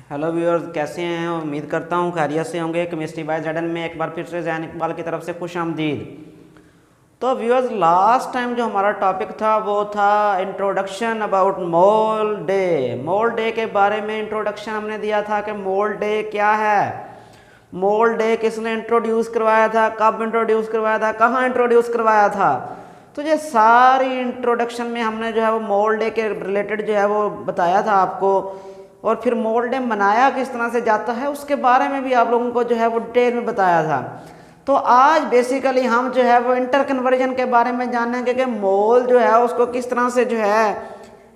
Hello viewers, कैसे हैं? उम्मीद करता हूँ खैरियत से होंगे। केमिस्ट्री बाय जेडन में एक बार फिर से जैन इकबाल की तरफ से खुश आमदीद। तो व्यूअर्स, लास्ट टाइम जो हमारा टॉपिक था वो था introduction about mole day. Mole day के बारे में इंट्रोडक्शन हमने दिया था कि मोल डे क्या है, मोल डे किसने इंट्रोड्यूस करवाया था, कब इंट्रोड्यूस करवाया था, कहाँ इंट्रोड्यूस करवाया था। तो ये सारी इंट्रोडक्शन में हमने जो है वो मोल डे के रिलेटेड जो है वो बताया था आपको, और फिर मोल डे मनाया किस तरह से जाता है उसके बारे में भी आप लोगों को जो है वो डिटेल में बताया था। तो आज बेसिकली हम जो है वो इंटर कन्वर्जन के बारे में जानेंगे कि मोल जो है उसको किस तरह से जो है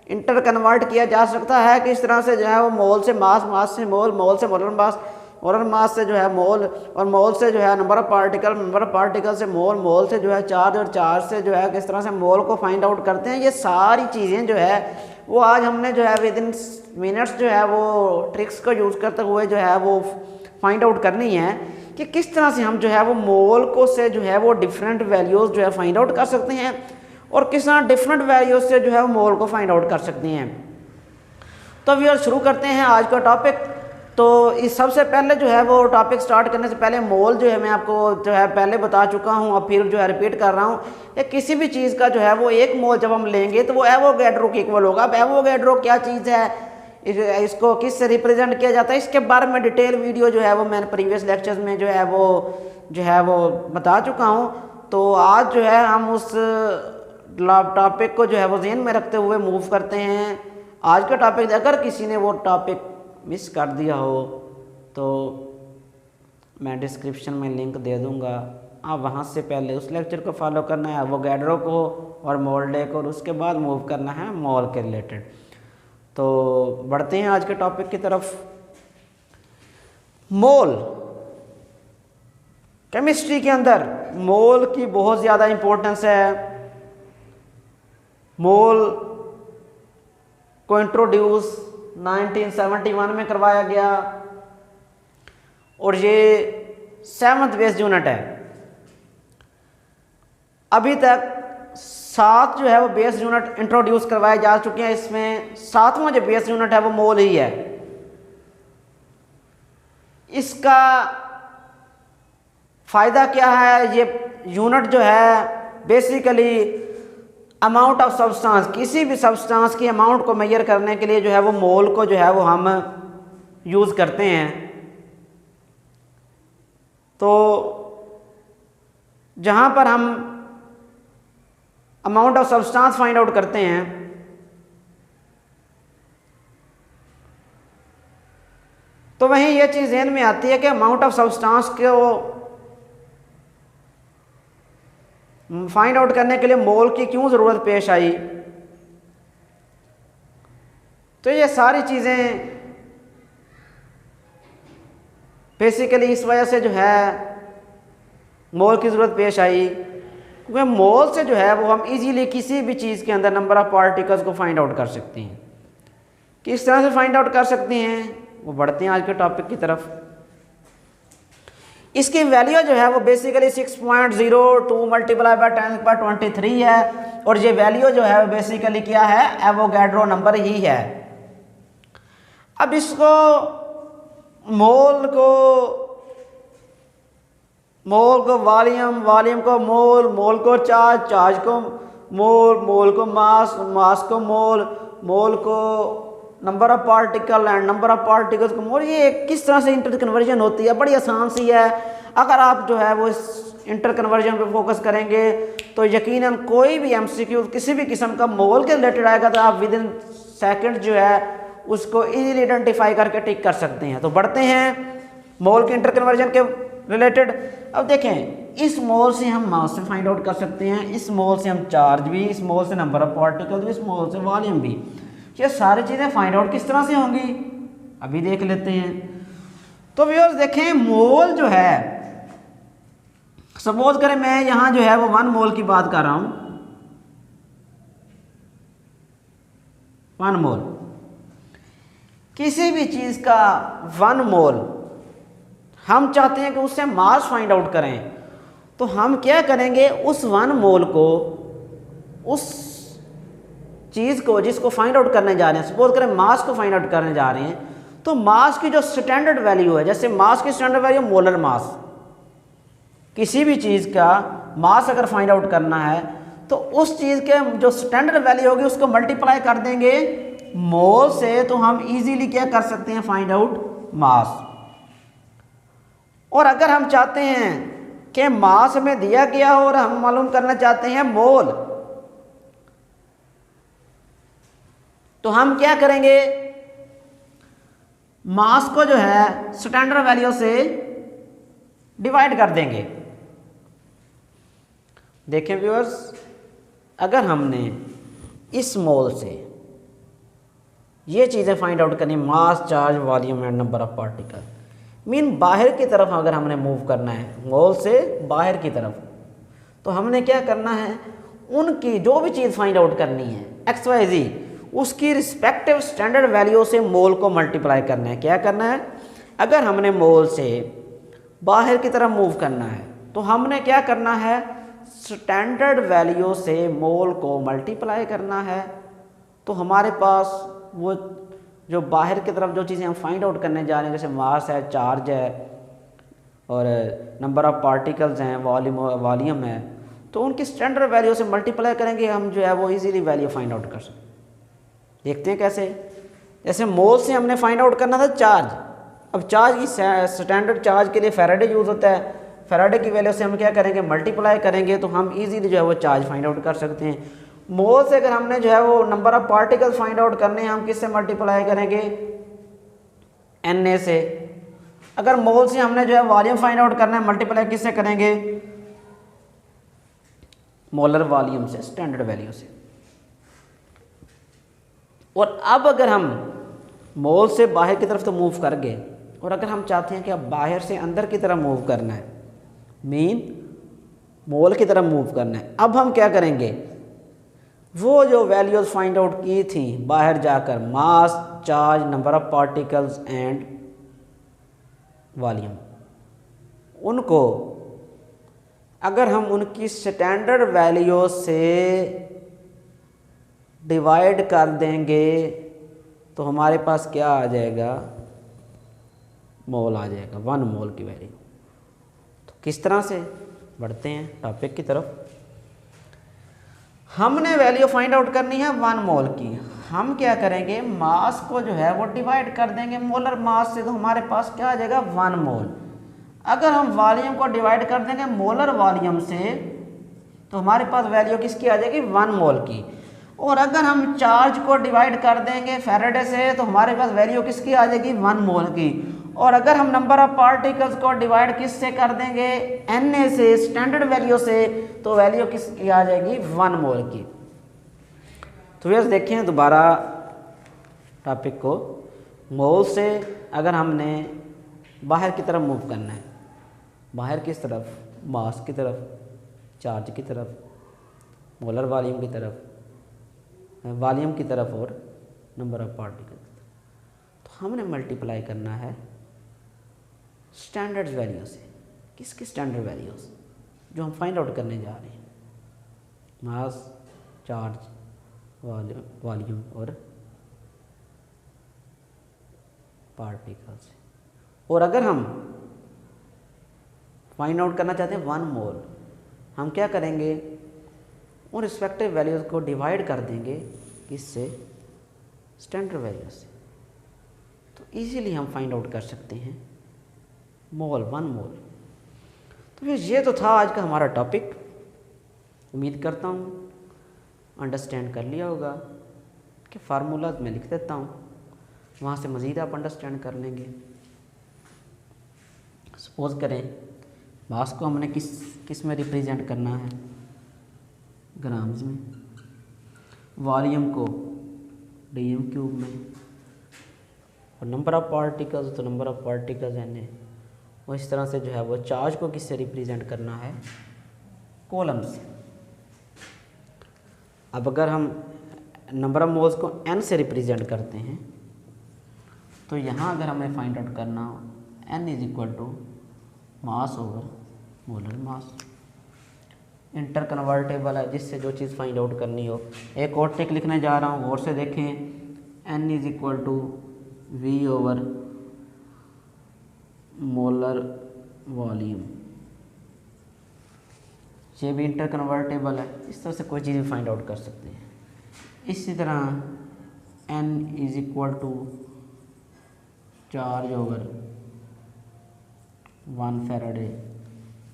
इंटर कन्वर्ट किया जा सकता है, किस तरह से जो है वो मोल से मास, मास से मोल, मोल से मोलर मास, मोलर मास से जो है मोल, और मोल से जो है number of particle, number of particle से मोल, मोल से जो है चार्ज, और चार्ज से जो है किस तरह से मोल को फाइंड आउट करते हैं। ये सारी चीज़ें जो है वो आज हमने जो है विद इन मिनट्स जो है वो ट्रिक्स का यूज़ करते हुए जो है वो फाइंड आउट करनी है कि किस तरह से हम जो है वो मोल को से जो है वो डिफरेंट वैल्यूज़ जो है फाइंड आउट कर सकते हैं, और किस तरह डिफरेंट वैल्यूज़ से जो है वो मोल को फाइंड आउट कर सकते हैं। तो व्यूअर्स, शुरू करते हैं आज का टॉपिक। तो इस सबसे पहले जो है वो टॉपिक स्टार्ट करने से पहले मोल जो है मैं आपको जो है पहले बता चुका हूँ, और फिर जो है रिपीट कर रहा हूँ कि किसी भी चीज़ का जो है वो एक मोल जब हम लेंगे तो वो एवोगैड्रो के इक्वल होगा। अब एवोगैड्रो क्या चीज़ है, इसको किस से रिप्रेजेंट किया जाता है, इसके बारे में डिटेल वीडियो जो है वो मैंने प्रीवियस लेक्चर्स में जो है वो बता चुका हूँ। तो आज जो है हम उस टॉपिक को जो है वो ज़हन में रखते हुए मूव करते हैं आज का टॉपिक। अगर किसी ने वो टॉपिक मिस कर दिया हो तो मैं डिस्क्रिप्शन में लिंक दे दूंगा, आप वहाँ से पहले उस लेक्चर को फॉलो करना है, एवोगैड्रो को और मोल डे को, और उसके बाद मूव करना है मोल के रिलेटेड। तो बढ़ते हैं आज के टॉपिक की तरफ। मोल, केमिस्ट्री के अंदर मोल की बहुत ज़्यादा इम्पोर्टेंस है। मोल को इंट्रोड्यूस 1971 में करवाया गया, और ये 7th बेस यूनिट है। अभी तक 7 जो है वो बेस यूनिट इंट्रोड्यूस करवाए जा चुके हैं। इसमें 7वां जो बेस यूनिट है वो मोल ही है। इसका फ़ायदा क्या है, ये यूनिट जो है बेसिकली अमाउंट ऑफ सब्सटेंस, किसी भी सब्सटेंस की अमाउंट को मेजर करने के लिए जो है वो मोल को जो है वो हम यूज़ करते हैं। तो जहाँ पर हम amount of substance find out करते हैं तो वहीं ये चीज़ ज़हन में आती है कि अमाउंट ऑफ सब्सटेंस को फाइंड आउट करने के लिए मोल की क्यों ज़रूरत पेश आई। तो ये सारी चीज़ें बेसिकली इस वजह से जो है मोल की ज़रूरत पेश आई, क्योंकि मोल से जो है वो हम इजीली किसी भी चीज़ के अंदर नंबर ऑफ पार्टिकल्स को फाइंड आउट कर सकते हैं। किस तरह से फाइंड आउट कर सकते हैं, वो बढ़ते हैं आज के टॉपिक की तरफ। इसकी वैल्यू जो है वो बेसिकली 6.02 मल्टीप्लाई बाय 10⁻23 है, और ये वैल्यू जो है बेसिकली क्या है, एवोगैड्रो नंबर ही है। अब इसको मोल को वॉल्यूम, वॉल्यूम को मोल, मोल को चार्ज, चार्ज को मोल, मोल को मास, मास को मोल, मोल को number of particle and number of particles को मोल। ये किस तरह से इंटर कन्वर्जन होती है, बड़ी आसान सी है। अगर आप जो है वो इस इंटर कन्वर्जन पे फोकस करेंगे तो यकीनन कोई भी एमसीक्यू किसी भी किस्म का मोल के रिलेटेड आएगा तो आप विद इन सेकेंड जो है उसको इजीली आइडेंटिफाई करके टिक कर सकते हैं। तो बढ़ते हैं मोल के इंटर कन्वर्जन के रिलेटेड। अब देखें, इस मोल से हम मास से फाइंड आउट कर सकते हैं, इस मोल से हम चार्ज भी, इस मोल से नंबर ऑफ पार्टिकल भी, इस मोल से वॉल्यूम भी। ये सारी चीज़ें फाइंड आउट किस तरह से होंगी अभी देख लेते हैं। तो व्यूअर्स देखें, मोल जो है, सपोज करें मैं यहाँ जो है वो 1 मोल की बात कर रहा हूँ, 1 मोल किसी भी चीज़ का 1 मोल हम चाहते हैं कि उससे मास फाइंड आउट करें, तो हम क्या करेंगे, उस 1 मोल को, उस चीज़ को जिसको फाइंड आउट करने जा रहे हैं, सपोज करें मास को फाइंड आउट करने जा रहे हैं, तो मास की जो स्टैंडर्ड वैल्यू है, जैसे मास की स्टैंडर्ड वैल्यू मोलर मास, किसी भी चीज़ का मास अगर फाइंड आउट करना है तो उस चीज़ के जो स्टैंडर्ड वैल्यू होगी उसको मल्टीप्लाई कर देंगे मोल से, तो हम इजीली क्या कर सकते हैं, फाइंड आउट मास। और अगर हम चाहते हैं कि मास हमें दिया गया हो और हम मालूम करना चाहते हैं मोल, तो हम क्या करेंगे, मास को जो है स्टैंडर्ड वैल्यू से डिवाइड कर देंगे। देखें व्यूअर्स, अगर हमने इस मोल से ये चीज़ें फाइंड आउट करनी, mass, charge, volume and number of particle, mean बाहर की तरफ अगर हमने मूव करना है मोल से बाहर की तरफ, तो हमने क्या करना है, उनकी जो भी चीज़ फाइंड आउट करनी है एक्स वाई जी, उसकी रिस्पेक्टिव स्टैंडर्ड वैल्यू से मोल को मल्टीप्लाई करना है। क्या करना है, अगर हमने मोल से बाहर की तरफ मूव करना है तो हमने क्या करना है, स्टैंडर्ड वैल्यू से मोल को मल्टीप्लाई करना है। तो हमारे पास वो जो बाहर की तरफ जो चीज़ें हम फाइंड आउट करने जा रहे हैं, जैसे मास है, चार्ज है और नंबर ऑफ पार्टिकल्स हैं, वॉल्यूम है, तो उनकी स्टैंडर्ड वैल्यू से मल्टीप्लाई करेंगे हम, जो है वो इजीली वैल्यू फाइंड आउट कर सकते। देखते हैं कैसे। जैसे मोल से हमने फाइंड आउट करना था चार्ज, अब चार्ज की स्टैंडर्ड चार्ज के लिए फैराडे यूज़ होता है, फैराडे की वैल्यू से हम क्या करेंगे, मल्टीप्लाई करेंगे, तो हम इजीली जो है वो चार्ज फाइंड आउट कर सकते हैं। मोल से अगर हमने जो है वो number of particles find out करने हैं, हम किससे मल्टीप्लाई करेंगे, Na से। अगर मोल से हमने जो है वॉल्यूम फाइंड आउट करना है, मल्टीप्लाई किससे करेंगे, मोलर वॉल्यूम से, स्टैंडर्ड वैल्यू से। और अब अगर हम मोल से बाहर की तरफ तो मूव कर गए, और अगर हम चाहते हैं कि अब बाहर से अंदर की तरफ मूव करना है, मीन मोल की तरफ मूव करना है, अब हम क्या करेंगे, वो जो वैल्यूज फाइंड आउट की थी बाहर जाकर, mass, charge, number of particles and volume, उनको अगर हम उनकी स्टैंडर्ड वैल्यू से डिवाइड कर देंगे तो हमारे पास क्या आ जाएगा, मोल आ जाएगा, 1 मोल की वैल्यू। तो किस तरह से, बढ़ते हैं टॉपिक की तरफ। हमने वैल्यू फाइंड आउट करनी है 1 मोल की, हम क्या करेंगे, मास को जो है वो डिवाइड कर देंगे मोलर मास से, तो हमारे पास क्या आ जाएगा, 1 मोल। अगर हम वॉल्यूम को डिवाइड कर देंगे मोलर वॉल्यूम से, तो हमारे पास वैल्यू किसकी आ जाएगी, 1 मोल की। और अगर हम चार्ज को डिवाइड कर देंगे फैराडे से, तो हमारे पास वैल्यू किसकी आ जाएगी, 1 मोल की। और अगर हम नंबर ऑफ पार्टिकल्स को डिवाइड किससे कर देंगे, Na से, स्टैंडर्ड वैल्यू से, तो वैल्यू किसकी आ जाएगी, 1 मोल की। तो व्यूअर्स देखें दोबारा टॉपिक को, मोल से अगर हमने बाहर की तरफ मूव करना है, बाहर किस तरफ, मास की तरफ, चार्ज की तरफ, मोलर वॉल्यूम की तरफ, वॉल्यूम की तरफ और नंबर ऑफ पार्टिकल, तो हमने मल्टीप्लाई करना है स्टैंडर्ड वैल्यू से। किसकी स्टैंडर्ड वैल्यूज, जो हम फाइंड आउट करने जा रहे हैं, मास, चार्ज, वॉल्यूम और पार्टिकल्स। और अगर हम फाइंड आउट करना चाहते हैं 1 मोल, हम क्या करेंगे, उन रिस्पेक्टिव वैल्यूज़ को डिवाइड कर देंगे किससे, स्टैंडर्ड वैल्यू से, तो इजीली हम फाइंड आउट कर सकते हैं मोल, 1 मोल। तो फिर ये तो था आज का हमारा टॉपिक। उम्मीद करता हूँ अंडरस्टैंड कर लिया होगा कि फार्मूलाज मैं लिख देता हूँ, वहाँ से मज़ीद आप अंडरस्टैंड कर लेंगे। सपोज करें मास को हमने किस में रिप्रेजेंट करना है, ग्राम्स में, वॉल्यूम को dm क्यूब में, और नंबर ऑफ पार्टिकल्स तो नंबर ऑफ पार्टिकल्स Na। और इस तरह से जो है वो चार्ज को किससे रिप्रेजेंट करना है, कॉलम से। अब अगर हम नंबर ऑफ मोल्स को n से रिप्रेजेंट करते हैं, तो यहाँ अगर हमें फाइंड आउट करना हो n is equal to mass over molar mass, interconvertible है, जिससे जो चीज़ फाइंड आउट करनी हो। एक और टेक लिखने जा रहा हूँ, गौर से देखें, n is equal to V over molar volume. ये भी इंटर कन्वर्टेबल है, इस तरह से कोई चीज़ भी फाइंड आउट कर सकते हैं। इसी तरह N is equal to charge over 1 Faraday,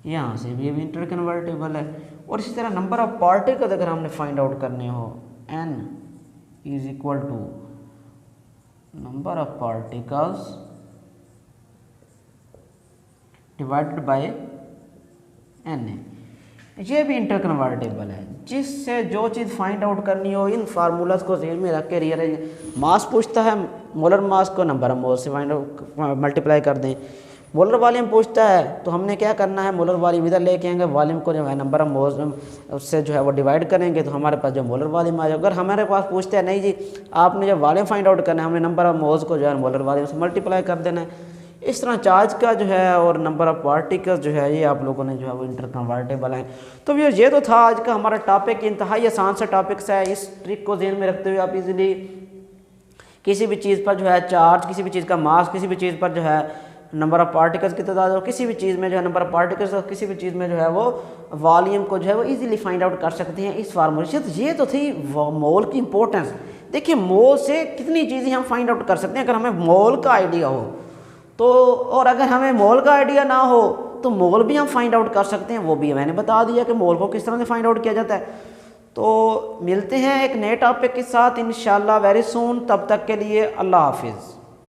यहाँ से भी इंटर कन्वर्टेबल है। और इसी तरह नंबर ऑफ पार्टिकल्स अगर हमने फाइंड आउट करने हो, N is equal to number of particles divided by N है, ये भी इंटर कन्वर्टेबल है। जिससे जो चीज़ फाइंड आउट करनी हो, इन फार्मूलाज को ज़हन में रख के रीअरेंज। मास पूछता है, मोलर मास को नंबर ऑफ मोल से फाइंड आउट मल्टीप्लाई कर दें। मोलर वॉल्यूम पूछता है तो हमने क्या करना है, मोलर वॉल्यूम इधर लेके आएंगे, वॉल्यूम को जो है नंबर ऑफ मोल उससे जो है वो डिवाइड करेंगे तो हमारे पास जो मोलर वॉल्यूम आ जाए। अगर हमारे पास पूछते हैं नहीं जी आपने जब वॉल्यूम फाइंड आउट करना है, हमने नंबर ऑफ मोल्स को जो है मोलर वॉल्यूम से मल्टीप्लाई कर देना है। इस तरह चार्ज का जो है और नंबर ऑफ पार्टिकल्स जो है ये आप लोगों ने जो है वो इंटर कन्वर्टेबल हैं। तो ये तो था आज का हमारा टॉपिक। इंतहाई आसान सा टॉपिक्स है, इस ट्रिक को ध्यान में रखते हुए आप इजीली किसी भी चीज़ पर जो है चार्ज, किसी भी चीज़ का मास, किसी भी चीज़ पर जो है नंबर ऑफ पार्टिकल्स की तादाद, और किसी भी चीज़ में जो है नंबर ऑफ पार्टिकल्स, और किसी भी चीज़ में जो है वो वॉल्यूम को जो है वो इजीली फाइंड आउट कर सकते हैं इस फार्मूले से। तो ये तो थी मोल की इंपॉर्टेंस। देखिए मोल से कितनी चीज़ें हम फाइंड आउट कर सकते हैं अगर हमें मोल का आइडिया हो तो, और अगर हमें मोल का आइडिया ना हो तो मोल भी हम फाइंड आउट कर सकते हैं। वो भी मैंने बता दिया कि मोल को किस तरह से फाइंड आउट किया जाता है। तो मिलते हैं एक नए टॉपिक के साथ इंशाल्लाह वेरी सून। तब तक के लिए अल्लाह हाफिज़।